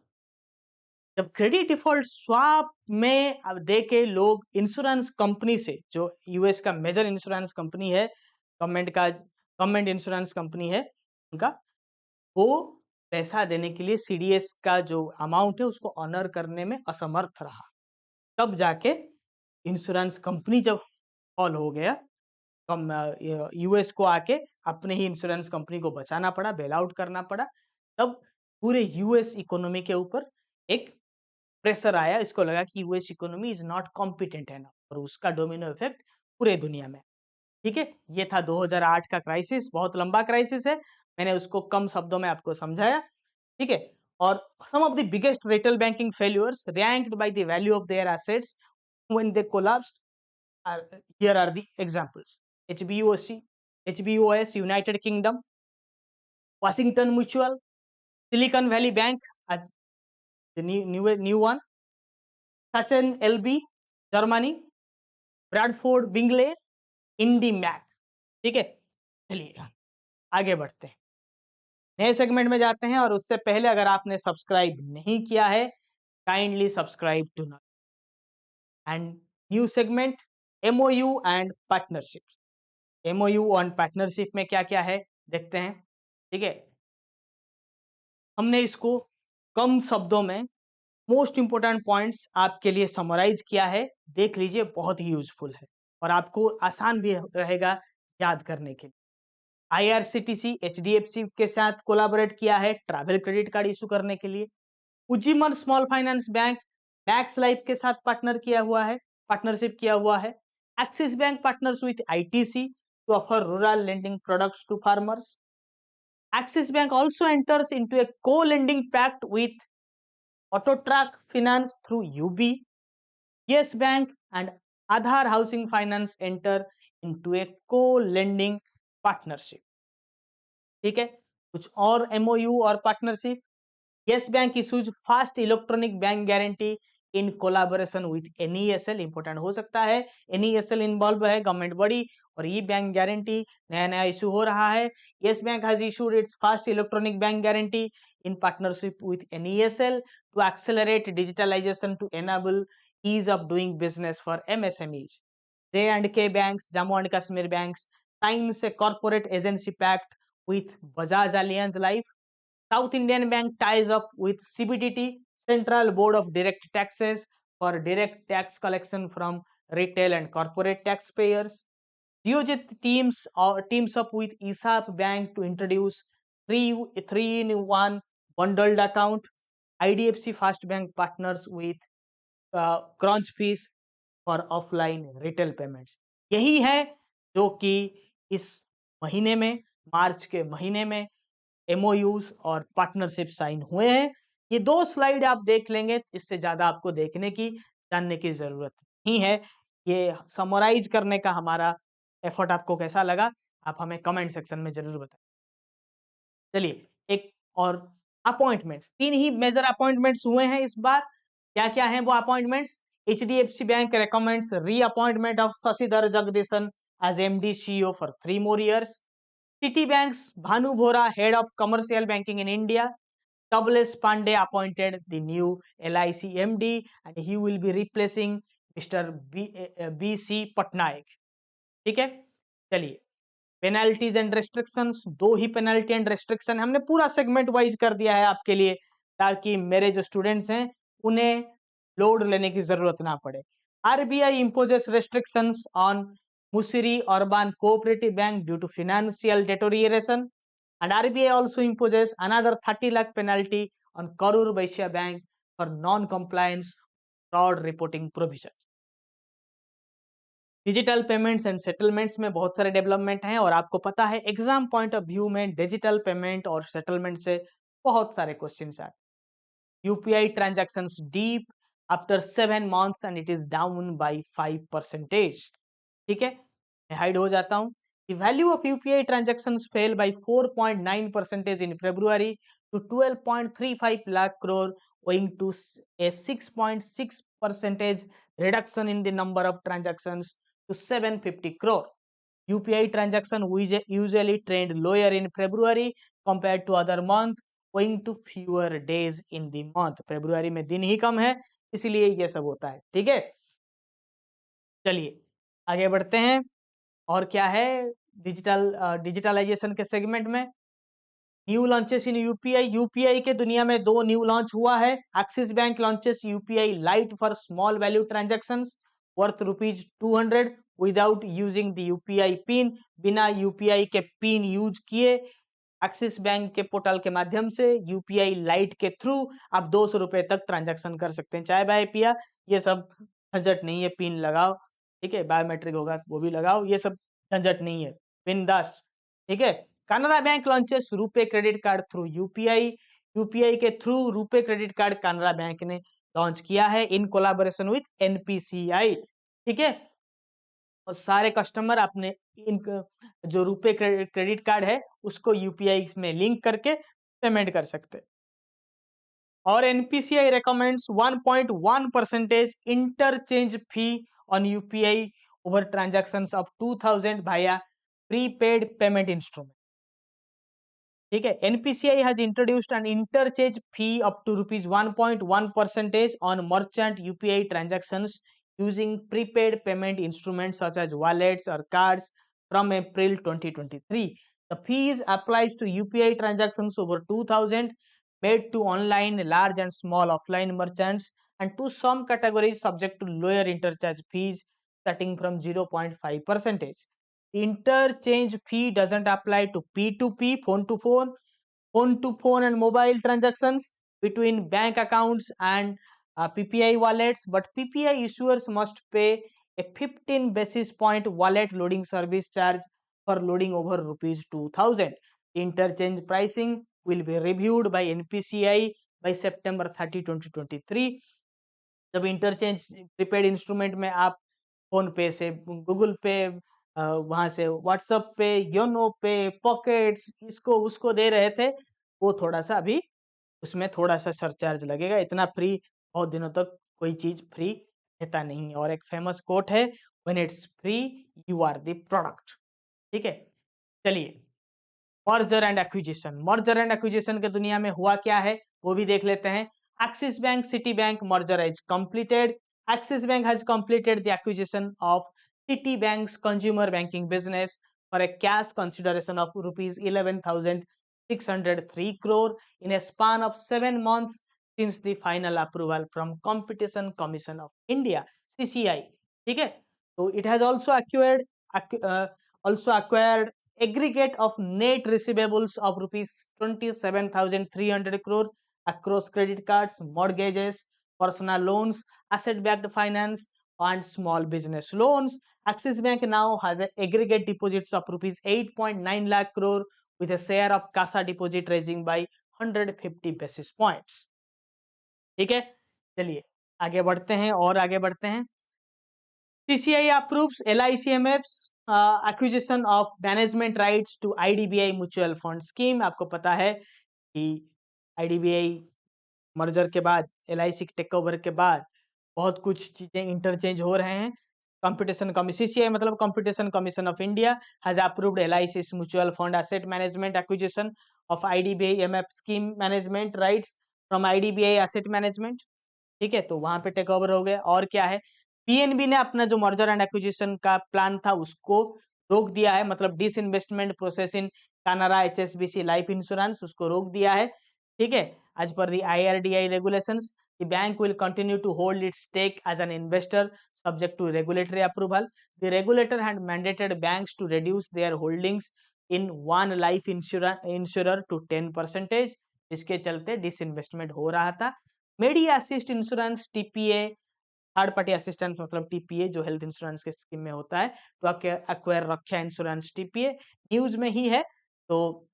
[SPEAKER 1] जब क्रेडिट डिफॉल्ट स्वैप में अब देके लोग इंश्योरेंस कंपनी से, जो यूएस का मेजर इंश्योरेंस कंपनी है, गवर्नमेंट इंश्योरेंस कंपनी है उनका, वो पैसा देने के लिए सीडीएस का जो अमाउंट है उसको ऑनर करने में असमर्थ रहा। तब जाके इंश्योरेंस कंपनी जब फॉल हो गया, कम यूएस को आके अपने ही इंश्योरेंस कंपनी को बचाना पड़ा, बेल आउट करना पड़ा। तब पूरे यूएस इकोनॉमी के ऊपर एक प्रेशर आया, इसको लगा कि US economy is not competent enough, और उसका डोमिनो इफेक्ट पूरे दुनिया में। ठीक है, ये था 2008 का क्राइसिस, बहुत लंबा क्राइसिस है, मैंने उसको कम शब्दों में आपको समझाया। ठीक है, और some of the biggest retail banking failures ranked by the value of their assets when they collapsed are, here are the examples: HBOC, HBOS United Kingdom, Washington Mutual, Silicon Valley Bank as the new one, Sachin LB Germany, Bradford Bingley, IndyMac. ठीक है, चलिए आगे बढ़ते हैं, नए segment में जाते हैं। और उससे पहले अगर आपने सब्सक्राइब नहीं किया है, kindly subscribe to now. And new segment, MOU and partnership. MOU on partnership में क्या क्या है देखते हैं। ठीक है, हमने इसको कम शब्दों में मोस्ट इंपोर्टेंट पॉइंट्स आपके लिए समराइज किया है, देख लीजिए, बहुत ही यूजफुल है और आपको आसान भी रहेगा याद करने के लिए। आईआरसीटीसी एचडीएफसी के साथ कोलैबोरेट किया है ट्रैवल क्रेडिट कार्ड इशू करने के लिए। Ujjivan Small Finance Bank Max Life के साथ पार्टनरशिप किया हुआ है। Axis Bank partners with ITC to offer rural lending products to farmers. Axis Bank also enters into a co-lending pact with Autotrack Finance through UB. Yes Bank and Aadhar Housing Finance enter into a co-lending partnership. ठीक है, कुछ और MOU और partnership. Yes Bank issues fast electronic bank guarantee in collaboration with NESL। Important हो सकता है, NESL involve है, government body, और ई बैंक गारंटी नया नया इशू हो रहा है। Yes Bank has issued its fast electronic bank guarantee in partnership with NESL to accelerate digitalization to enable ease of doing business for MSMEs. J&K banks, Jammu and Kashmir banks signs a corporate agency pact with Bajaj Allianz Life. South Indian Bank ties up with CBDT, Central Board of Direct Taxes, for direct tax collection from retail and corporate taxpayers. Geojit teams up with ESAP Bank to introduce three-in-one bundled account. IDFC Fast Bank partners with Crunchbase for offline retail payments. यही है जो कि इस महीने में, मार्च के महीने में एमओयूज और पार्टनरशिप साइन हुए हैं। ये 2 स्लाइड आप देख लेंगे, इससे ज्यादा आपको देखने की, जानने की जरूरत नहीं है। ये समराइज करने का हमारा एफर्ट आपको कैसा लगा, आप हमें कमेंट सेक्शन में जरूर बताएं। चलिए, एक और अपॉइंटमेंट्स, 3 ही मेजर अपॉइंटमेंट्स हुए हैं इस बार। क्या क्या हैं वो appointments? HDFC Bank recommends reappointment of Sasidhar Jagdishan as MD CEO for 3 more years. Citibank's Bhanu Bhora, head of commercial banking in India. Tablesh Pandey appointed the new LIC MD and he will be replacing Mr. BC Patnaik. ठीक है, चलिए, penalties and restrictions, 2 he penalty and restriction हमने पूरा segment wise कर दिया है आपके लिए, ताकि मेरे जो स्टूडेंट्स हैं उन्हें लोड लेने की जरूरत ना पड़े। RBI imposes restrictions on Musiri Urban Cooperative Bank due to financial deterioration, and RBI also imposes another 30 lakh penalty on Karur Vaishya Bank for non-compliance fraud reporting provisions. Digital payments and settlements में बहुत सारे development हैं, और आपको पता है exam point of view में digital payment और सेटलमेंट से बहुत सारे क्वेश्चंस आते हैं। UPI transactions deep after 7 months and it is down by 5%। ठीक है, मैं हाइड हो जाता हूं। The value of UPI transactions fell by 4.9% in February to 12.35 lakh crore, owing to a 6.6% reduction in the number of transactions to 750 crore. UPI transaction usually trend lower in February compared to other month, owing to fewer days in the month. February में दिन ही कम है, इसलिए ये सब होता है। ठीक है, चलिए आगे बढ़ते हैं। और क्या है डिजिटलाइजेशन के सेगमेंट में? न्यू लॉन्चेस इन यूपीआई। यूपीआई के दुनिया में 2 न्यू लॉन्च हुआ है। Axis bank launches UPI light for small value transactions worth ₹200 without using the UPI pin. बिना यूपीआई के पिन यूज किए एक्सिस बैंक के पोर्टल के माध्यम से यूपीआई लाइट के थ्रू आप ₹200 तक ट्रांजैक्शन कर सकते हैं। चाय बाय पिया, ये सब झंझट नहीं है, पिन लगाओ, ठीक है, बायोमेट्रिक होगा वो भी लगाओ, ये सब झंझट नहीं है, बिंदास। ठीक है, Canara Bank launches RuPay credit card through UPI. UPI के through RuPay credit card Canara Bank ने लॉन्च किया है इन कोलैबोरेशन विद एनपीसीआई। ठीक है, और सारे कस्टमर अपने इन जो रुपे क्रेडिट कार्ड है उसको यूपीआई में लिंक करके पेमेंट कर सकते हैं। और NPCI recommends 1.1% interchange fee on UPI over transactions of 2000 via prepaid payment instrument. ठीक है, NPCI has introduced an interchange fee up to rupees 1.1% on merchant UPI transactions using prepaid payment instruments such as wallets or cards from April 2023. The fees applies to UPI transactions over 2000 made to online, large and small offline merchants and to some categories subject to lower interchange fees starting from 0.5%. The interchange fee doesn't apply to P2P, phone to phone and mobile transactions between bank accounts and PPI wallets, but PPI issuers must pay a 15 basis point wallet loading service charge for loading over rupees 2000. Interchange pricing will be reviewed by NPCI by September 30, 2023. जब interchange prepaid instrument में आप phone पे से Google पे, वहां से WhatsApp पे, YONO पे, पॉकेट्स, इसको उसको दे रहे थे, वो थोड़ा सा अभी उसमें थोड़ा सा सरचार्ज लगेगा। इतना फ्री बहुत दिनों तक कोई चीज फ्री देता नहीं है। और एक फेमस कोट है, when it's free you are the product. ठीक है, चलिए मर्जर एंड एक्विजिशन के दुनिया में हुआ क्या है वो भी देख लेते हैं। Axis bank city bank merger is completed. Axis bank has completed the acquisition of city banks consumer banking business for a cash consideration of rupees 11,603 crore in a span of 7 months since the final approval from Competition Commission of India CCI। ठीक है, तो it has also acquired aggregate of net receivables of rupees 27,300 crore across credit cards, mortgages, personal loans, asset-backed finance, and small business loans. Axis Bank now has an aggregate deposits of rupees 8.9 lakh crore with a share of CASA deposit raising by 150 basis points। ठीक है, चलिए आगे बढ़ते हैं और आगे बढ़ते हैं। CCI approves LICMF's acquisition of management rights to IDBI mutual fund scheme। आपको पता है कि IDBI मर्जर के बाद, LIC के टेक ओवर के बाद बहुत कुछ चीजें इंटरचेंज हो रहे हैं। कंपटीशन कमीशन, CCI मतलब competition commission of India has approved LIC's mutual fund asset management acquisition of IDBI MF scheme management rights from IDBI asset management. ठीक है, तो वहां पे टेक ओवर हो गया। और क्या है, पीएनबी ने अपना जो मर्जर एंड एक्विजिशन का प्लान था उसको रोक दिया है, मतलब disinvestment process in Canara HSBC life insurance उसको रोक दिया है। ठीक है, as per the IRDAI regulations, the bank will continue to hold its stake as an investor subject to regulatory approval. The regulator had mandated banks to reduce their holdings in one life insurer to 10%। इसके चलते disinvestment हो रहा था। Medi Assist Insurance TPA, third party assistance मतलब TPA जो health insurance के scheme में होता है, तो acquire Raksha Insurance TPA news में ही है। तो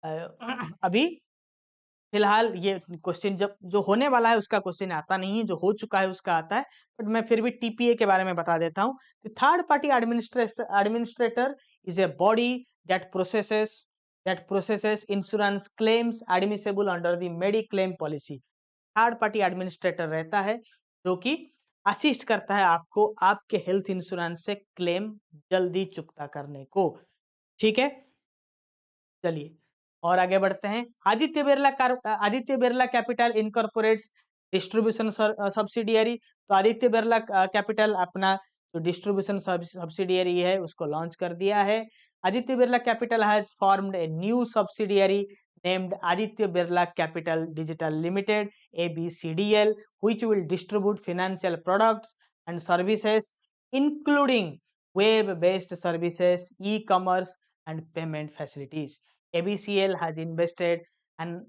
[SPEAKER 1] अभी फिलहाल ये क्वेश्चन जब जो होने वाला है उसका क्वेश्चन आता नहीं है, जो हो चुका है उसका आता है, बट मैं फिर भी TPA के बारे में बता देता हूँ। Third party administrator is a body that processes insurance claims admissible under the mediclaim policy. Third party administrator रहता है जो कि असिस्ट करता है आपको आपके हेल्थ इंश्योरेंस से क्लेम जल्दी चुकता करने को। ठीक है, चलिए और आगे बढ़ते हैं। Aditya Birla capital incorporates distribution subsidiary. तो आदित्य बिरला कैपिटल अपना जो डिस्ट्रीब्यूशन सब्सिडियरी है उसको लॉन्च कर दिया है। Aditya Birla capital has formed a new subsidiary named Aditya Birla Capital Digital Limited ABCDL, which will distribute financial products and services including web-based services, e-commerce and payment facilities। ABCL has invested an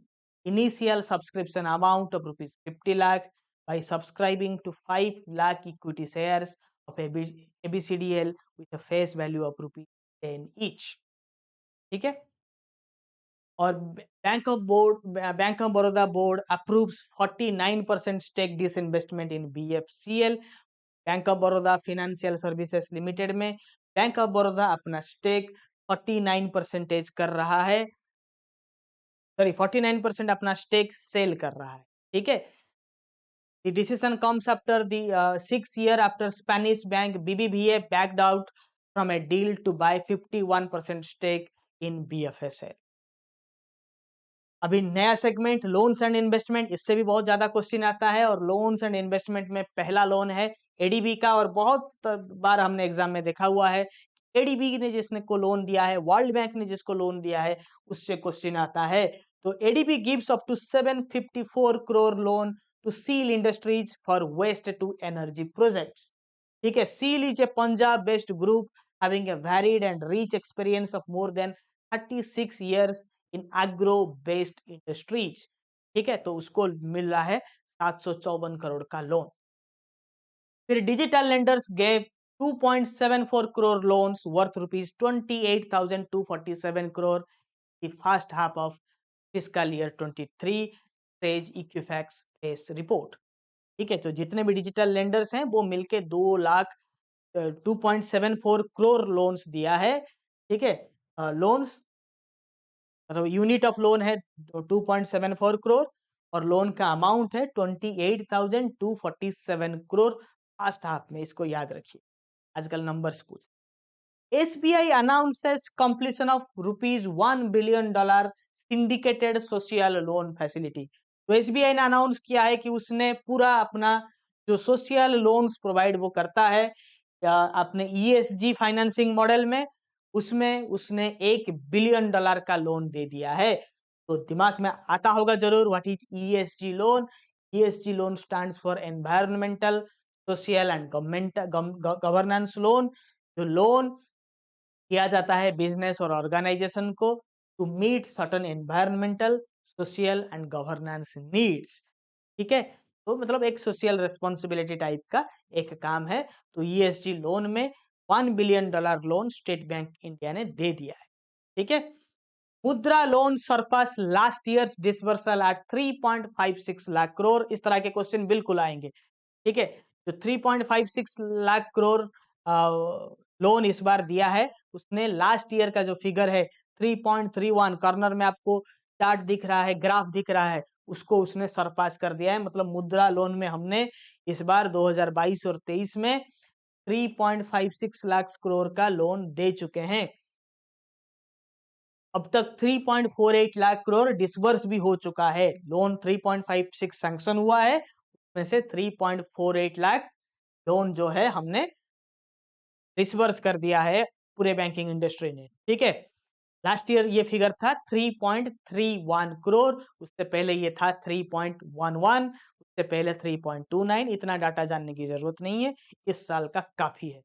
[SPEAKER 1] initial subscription amount of rupees 50 lakh by subscribing to 5 lakh equity shares of ABCDL with a face value of rupees 10 each। ठीक है, और Bank of Baroda board approves 49% stake disinvestment in BFCL। Bank of Baroda Financial Services Limited में Bank of Baroda अपना stake 49% कर रहा है sorry 49% अपना stake sale कर रहा है, ठीक है। The decision comes after the 6 year after Spanish bank BBVA backed out from a deal to buy 51% stake in BFSL. अभी नया सेगमेंट लोन्स एंड इन्वेस्टमेंट, इससे भी बहुत ज्यादा क्वेश्चन आता है और लोन्स एंड इन्वेस्टमेंट में पहला लोन है एडीबी का और बहुत बार हमने एग्जाम में देखा हुआ है एडीबी ने जिसने को लोन दिया है, वर्ल्ड बैंक ने जिसको लोन दिया है, उससे क्वेश्चन आता है। तो ADB gives up to 754 crore loan to Seil industries for waste to energy projects, ठीक है। Seil is a Punjab based group having a varied and rich experience of more than 36 years in agro based industries, ठीक है। तो उसको मिल रहा है 754 करोड़ का लोन। फिर digital lenders gave 2.74 crore loans worth rupees 28,247 crore the first half of fiscal year 23 says Equifax press report, ठीक है। तो जितने भी डिजिटल लेंडर्स हैं वो मिलके 2.74 करोड़ लोन्स दिया है, ठीक है। लोन्स मतलब यूनिट ऑफ लोन है 2.74 करोड़ और लोन का अमाउंट है 28,247 करोड़ फर्स्ट हाफ में, इसको याद रखिए, आजकल नंबर्स पूछ। SBI announces completion of rupees $1 billion syndicated social loan facility। तो SBI ने अनाउंस किया है कि उसने पूरा अपना जो सोशल लोन्स प्रोवाइड वो करता है अपने ESG फाइनेंसिंग मॉडल में, उसमें उसने $1 बिलियन का लोन दे दिया है। तो दिमाग में आता होगा जरूर what is ESG loan. ESG loan stands for environmental social and governance loan. जो लोन किया जाता है बिजनेस और ऑर्गेनाइजेशन को to meet certain environmental social and governance needs, ठीक है। तो मतलब एक सोशल रिस्पॉन्सिबिलिटी टाइप का एक काम है। तो ESG लोन में $1 billion loan State Bank India ने दे दिया है, ठीक है। Mudra loan surpass last year's disbursal at 3.56 lakh crore, इस तरह के क्वेश्चन बिल्कुल आएंगे, ठीक है। तो 3.56 लाख करोड़ लोन इस बार दिया है उसने। लास्ट ईयर का जो फिगर है 3.31, कॉर्नर में आपको चार्ट दिख रहा है, ग्राफ दिख रहा है, उसको उसने सरपास कर दिया है। मतलब मुद्रा लोन में हमने इस बार 2022 और 23 में 3.56 लाख करोड़ का लोन दे चुके हैं। अब तक 3.48 लाख करोड़ डिसबर्स भी हो चुका है। लोन 3.56 सैंक्शन हुआ है, उसमें से 3.48 लाख लोन जो है हमने डिसबर्स कर दिया है पूरे बैंकिंग इंडस्ट्री ने, ठीक है। लास्ट ईयर ये फिगर था 3.31 करोड़, उससे पहले ये था 3.11, उससे पहले 3.29। इतना डाटा जानने की जरूरत नहीं है, इस साल का काफी है।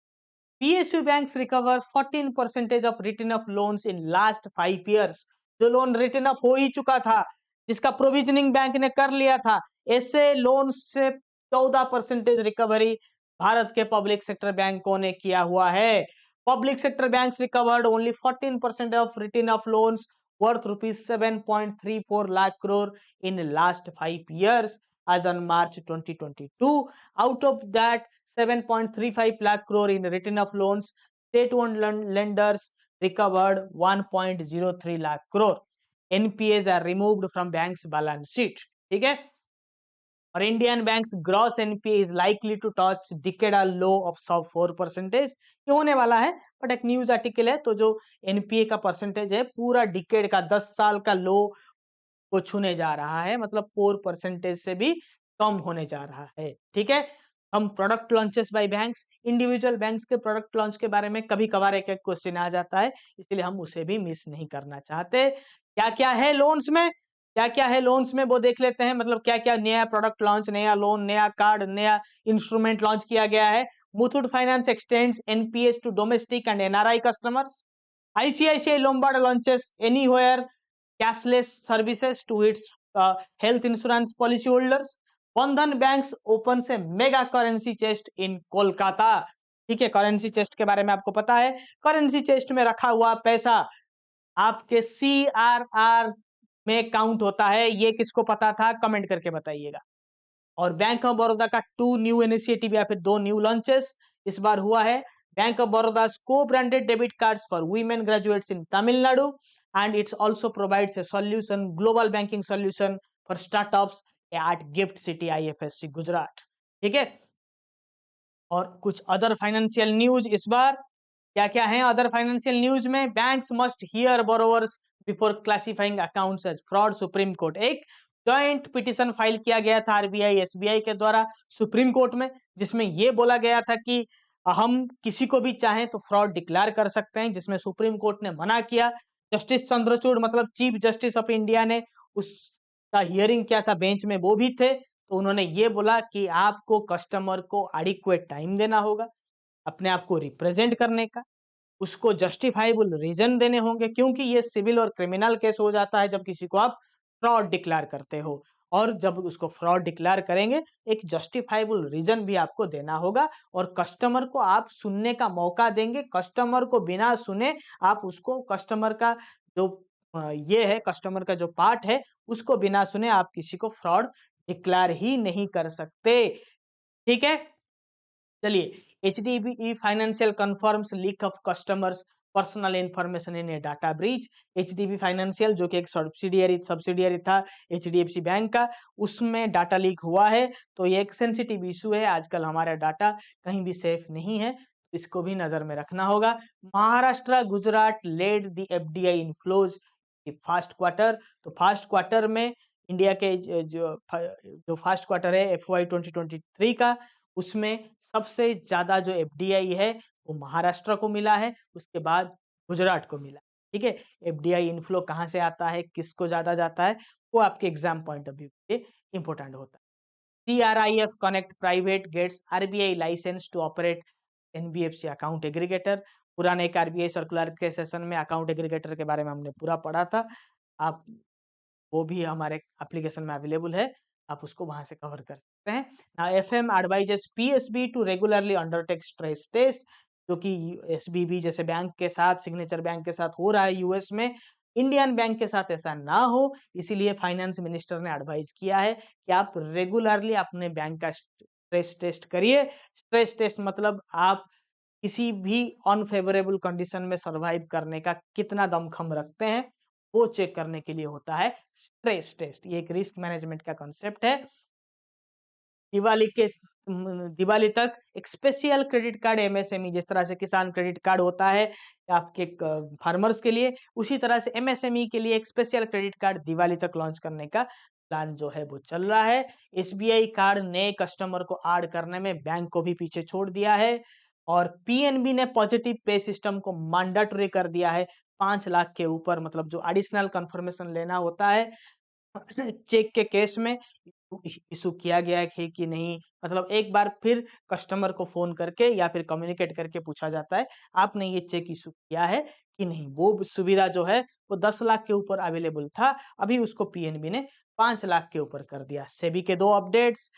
[SPEAKER 1] PSU banks recover 14% of written off loans in last 5 years। जो लोन रिटर्न ऑफ हो ही चुका था, जिसका प्रोविजनिंग बैंक ने कर लिया था, ऐसे लोन से 14% रिकवरी भारत के पब्लिक सेक्टर बैंकों ने किया हुआ है। Public sector banks recovered only 14% of return of loans worth rupees 7.34 lakh crore in last 5 years as on March 2022. Out of that 7.35 lakh crore in written off loans, state-owned lenders recovered 1.03 lakh crore. NPAs are removed from banks balance sheet, ठीक है। और Indian banks gross NPA is likely to touch decadal low of sub 4%। ये होने वाला है, but एक news article है। तो जो एनपीए का परसेंटेज है पूरा डिकेड का 10 साल का लो को छूने जा रहा है, मतलब 4% से भी कम होने जा रहा है, ठीक है। हम product launches bye banks, individual banks के प्रोडक्ट लॉन्च के बारे में कभी कभार एक एक क्वेश्चन आ जाता है, इसलिए हम उसे भी मिस नहीं करना चाहते। क्या क्या है लोन्स में, क्या क्या है लोन्स में वो देख लेते हैं। मतलब क्या क्या नया प्रोडक्ट लॉन्च, नया लोन, नया कार्ड, नया इंस्ट्रूमेंट लॉन्च किया गया है। Muthoot finance extends NPS to domestic and NRI customers. ICICI Lombard launches anywhere cashless services to its health insurance policy holders. Bandhan Banks opens a mega currency chest in Kolkata, ठीक है। Currency chest के बारे में आपको पता है, करेंसी चेस्ट में रखा हुआ पैसा आपके CRR में काउंट होता है। ये किसको पता था, कमेंट करके बताइएगा। और बैंक ऑफ बड़ौदा का 2 न्यू इनिशिएटिव या फिर 2 न्यू लॉन्चेस इस बार हुआ है। बैंक ऑफ बड़ौदा को branded debit cards for women graduates in Tamil Nadu and it also provides a solution, global banking solution for startups at GIFT City IFSC Gujarat. ठीक है, और कुछ अदर फाइनेंशियल न्यूज इस बार क्या क्या है अदर फाइनेंशियल न्यूज में। Banks must hear borrowers before classifying accounts as fraud, Supreme Court. एक जॉइंट पिटिशन फाइल किया गया था आरबीआई एसबीआई के द्वारा सुप्रीम कोर्ट में, जिसमें यह बोला गया था कि हम किसी को भी चाहें तो फ्रॉड डिक्लेयर कर सकते हैं, जिसमें सुप्रीम कोर्ट ने मना किया। जस्टिस चंद्रचूड़ मतलब चीफ जस्टिस ऑफ इंडिया ने उसका हियरिंग किया था, बेंच में वो भी थे। तो उन्होंने ये बोला कि आपको कस्टमर को एडिक्वेट टाइम देना होगा अपने आप को रिप्रेजेंट करने का, उसको जस्टिफाइबल रीजन देने होंगे, क्योंकि ये सिविल और क्रिमिनल केस हो जाता है जब किसी को आप फ्रॉड डिक्लेयर करते हो। और जब उसको फ्रॉड डिक्लेयर करेंगे, एक जस्टिफाइबल रीजन भी आपको देना होगा और कस्टमर को आप सुनने का मौका देंगे। कस्टमर को बिना सुने आप उसको कस्टमर का जो ये है कस्टमर का जो पार्ट है उसको बिना सुने आप किसी को फ्रॉड डिक्लेयर ही नहीं कर सकते। ठीक है, चलिए। HDB financial confirms leak of customers personal information in A data breach. HDB financial जो कि एक सब्सिडियरी था एचडीएफसी बैंक का, उसमें डाटा लीक हुआ है। तो ये एक सेंसिटिव इशू है, आजकल हमारा डाटा कहीं भी सेफ नहीं है, इसको भी नजर में रखना होगा। Maharashtra Gujarat led the FDI inflows first quarter. तो फर्स्ट क्वार्टर में इंडिया के जो फर्स्ट क्वार्टर है FY 2023 का, उसमें सबसे ज्यादा जो एफडीआई है वो महाराष्ट्र को मिला है, उसके बाद गुजरात को मिला। ठीक है, एफडीआई इनफ्लो कहाँ से आता है, किसको ज्यादा जाता है, वो आपके एग्जाम पॉइंट ऑफ व्यू से इंपॉर्टेंट होता है। CRIF Connect Private gets RBI license to operate NBFC account aggregator. पुराने एक आरबीआई सर्कुलर के सेशन में अकाउंट एग्रीगेटर के बारे में हमने पूरा पढ़ा था, आप वो भी हमारे एप्लीकेशन में अवेलेबल है, आप उसको वहां से कवर कर सकते हैं। Now, FM advises PSB to regularly undertake stress test, जो कि SBB जैसे बैंक के साथ, सिग्नेचर बैंक के साथ हो रहा है यूएस में, इंडियन बैंक के साथ ऐसा ना हो, इसीलिए फाइनेंस मिनिस्टर ने एडवाइस किया है कि आप रेगुलरली अपने बैंक का स्ट्रेस टेस्ट करिए। स्ट्रेस टेस्ट मतलब आप किसी भी अनफेवरेबल कंडीशन में सर्वाइव करने का कितना दमखम रखते हैं, वो चेक करने के लिए होता है स्ट्रेस टेस्ट। ये एक रिस्क मैनेजमेंट का कॉन्सेप्ट है। दिवाली तक एक स्पेशल क्रेडिट कार्ड एमएसएमई, जिस तरह से किसान क्रेडिट कार्ड होता है आपके फार्मर्स के लिए, उसी तरह से एमएसएमई के लिए एक स्पेशल क्रेडिट कार्ड दिवाली तक लॉन्च करने का प्लान जो है वो चल रहा है। एसबीआई कार्ड नए कस्टमर को ऐड करने में बैंक को भी पीछे छोड़ दिया है, और पीएनबी ने पॉजिटिव पे सिस्टम को मैंडेटरी कर दिया है। 5 लाख के ऊपर मतलब जो एडिशनल कंफर्मेशन लेना होता है चेक के केस में, इशू किया गया है कि नहीं, मतलब एक बार फिर कस्टमर को फोन करके या फिर कम्युनिकेट करके पूछा जाता है आपने ये चेक इशू किया है कि नहीं। वो सुविधा जो है वो 10 लाख के ऊपर अवेलेबल था, अभी उसको पीएनबी ने 5 लाख के ऊपर कर दिया। सेबी के 2 अपडेट्स,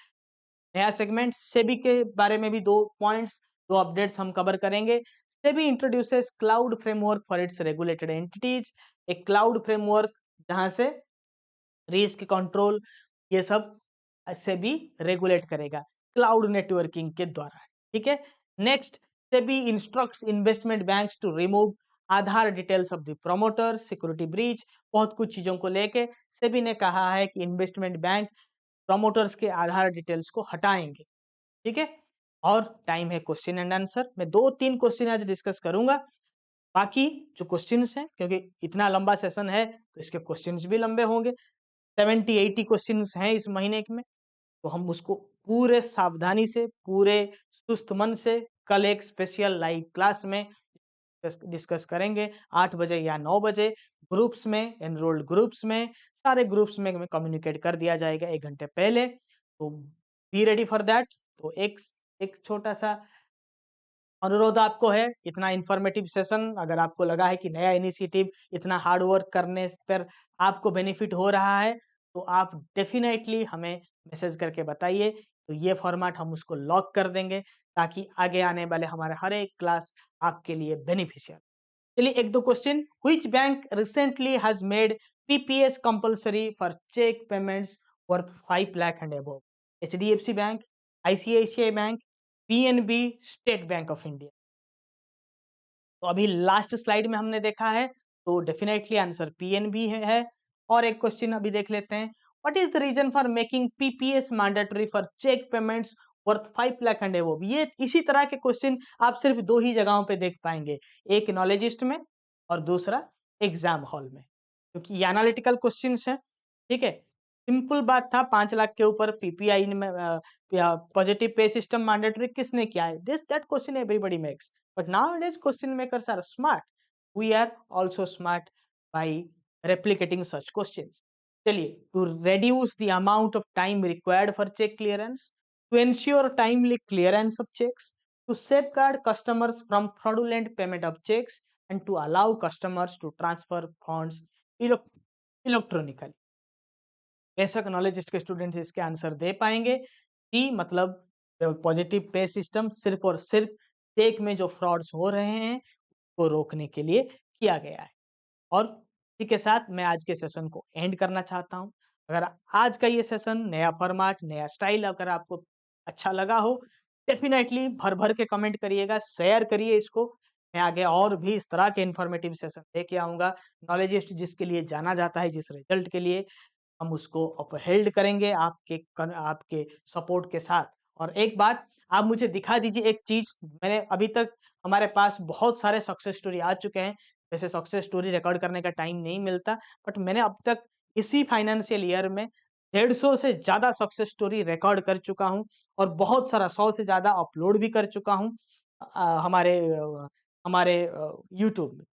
[SPEAKER 1] नया सेगमेंट सेबी के बारे में भी 2 पॉइंट्स, 2 अपडेट्स हम कवर करेंगे। SEBI introduces cloud framework for its regulated entities. एक क्लाउड फ्रेमवर्क जहां से रिस्क कंट्रोल ये सब सेबी रेगुलेट करेगा क्लाउड नेटवर्किंग के द्वारा। ठीक है, next, SEBI instructs investment banks to remove Aadhaar details of the promoters security breach. बहुत कुछ चीजों को लेके सेबी ने कहा है कि इन्वेस्टमेंट बैंक प्रोमोटर्स के आधार डिटेल्स को हटाएंगे। ठीक है, और टाइम है क्वेश्चन एंड आंसर। मैं 2-3 क्वेश्चन आज डिस्कस करूंगा, बाकी जो क्वेश्चंस हैं, क्योंकि इतना लंबा सेशन है तो इसके क्वेश्चंस भी लंबे होंगे, 70-80 क्वेश्चंस हैं इस महीने में, तो हम उसको पूरे सावधानी से, पूरे सुस्त मन से कल एक स्पेशल लाइव क्लास में डिस्कस करेंगे 8 बजे या 9 बजे। ग्रुप्स में, एनरोल्ड ग्रुप्स में, सारे ग्रुप्स में कम्युनिकेट कर दिया जाएगा 1 घंटे पहले, तो बी रेडी फॉर दैट। तो एक छोटा सा अनुरोध आपको है, इतना इंफॉर्मेटिव सेशन अगर आपको लगा है कि नया इनिशिएटिव इतना हार्ड वर्क करने पर आपको बेनिफिट हो रहा है, तो आप डेफिनेटली हमें मैसेज करके बताइए, तो ये फॉर्मेट हम उसको लॉक कर देंगे ताकि आगे आने वाले हमारे हर एक क्लास आपके लिए बेनिफिशियल। चलिए 1-2 question. Which bank recently has made PPS compulsory for cheque payments worth 5 lakh and above? HDFC bank, ICICI bank, PNB, State Bank of India. तो अभी लास्ट स्लाइड में हमने देखा है तो डेफिनेटली आंसर पीएनबी है। और एक क्वेश्चन अभी देख लेते हैं, what is the reason for making PPS mandatory for cheque payments worth 5 lakh and above? ये इसी तरह के क्वेश्चन आप सिर्फ दो ही जगहों पे देख पाएंगे, एक नॉलेजिस्ट में और दूसरा एग्जाम हॉल में, क्योंकि ये एनालिटिकल क्वेश्चंस हैं। ठीक है, सिंपल बात था, 5 लाख के ऊपर पीपीआई में पॉजिटिव पे सिस्टम मैंडेटरी किसने किया है? This that question everybody makes, but nowadays question makers are smart, we are also smart by replicating such questions. चलिए, to reduce the amount of time required for check clearance, to ensure timely clearance of checks, to safeguard customers from fraudulent payment of checks, and to allow customers to transfer funds electronically. बेशक नॉलेजिस्ट के students इसके answer दे पाएंगे। T मतलब positive pay system सिर्फ और सिर्फ check में जो फ्रॉड्स हो रहे हैं को रोकने के लिए किया गया है। और इसी के साथ मैं आज के सेशन को एंड करना चाहता हूं। अगर आज का ये सेशन, नया फॉर्मेट, नया स्टाइल अगर आपको अच्छा लगा हो, डेफिनेटली भर भर के कमेंट करिएगा, शेयर करिए इसको। मैं आगे और भी इस तरह के इंफॉर्मेटिव सेशन लेके आऊंगा। नॉलेजिस्ट जिसके लिए जाना जाता है, जिस रिजल्ट के लिए, हम उसको अपहेल्ड करेंगे आपके सपोर्ट के साथ। और एक बात आप मुझे दिखा दीजिए, एक चीज, मैंने अभी तक, हमारे पास बहुत सारे सक्सेस स्टोरी आ चुके हैं, वैसे सक्सेस स्टोरी रिकॉर्ड करने का टाइम नहीं मिलता, बट मैंने अब तक इसी फाइनेंशियल ईयर में 150 से ज्यादा सक्सेस स्टोरी रिकॉर्ड कर चुका हूं, और बहुत सारा 100 से ज्यादा अपलोड भी कर चुका हूं हमारे हमारे यूट्यूब में।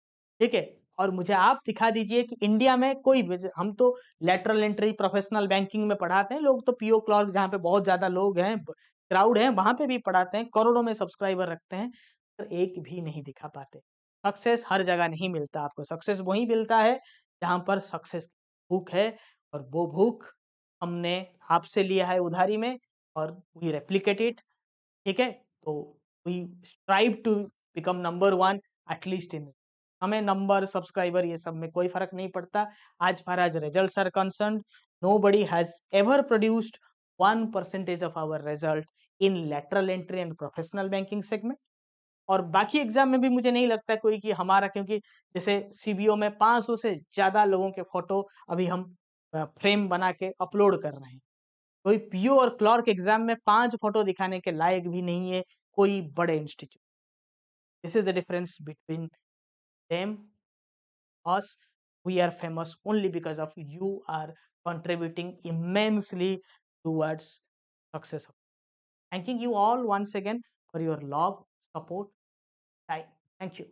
[SPEAKER 1] ठीक है, और मुझे आप दिखा दीजिए कि इंडिया में कोई हम तो लेटरल एंट्री प्रोफेशनल बैंकिंग में पढ़ाते हैं, लोग तो पीओ क्लर्क जहाँ पे बहुत ज्यादा लोग हैं, क्राउड है, वहां पे भी पढ़ाते हैं, करोड़ों में सब्सक्राइबर रखते हैं, पर एक भी नहीं दिखा पाते। सक्सेस हर जगह नहीं मिलता, आपको सक्सेस वही मिलता है जहां पर सक्सेस भूख है, और वो भूख हमने आपसे लिया है उधारी में, और वी रेप्लिकेट इट। ठीक है, तो we strive to become number one, at least in, हमें नंबर, सब्सक्राइबर, ये सब में कोई फर्क नहीं पड़ता। As far as results are concerned, nobody has ever produced 1% of our result in lateral entry and professional banking segment। और बाकी एग्जाम में भी मुझे नहीं लगता कोई कि हमारा, क्योंकि जैसे सीबीओ में 500 से ज्यादा लोगों के फोटो अभी हम फ्रेम बना के अपलोड कर रहे हैं, कोई पीओ और क्लर्क एग्जाम में 5 फोटो दिखाने के लायक भी नहीं है कोई बड़े institute. This is the difference between them, us. We are famous only because of you are contributing immensely towards success. Thanking you all once again for your love, support, time. Thank you.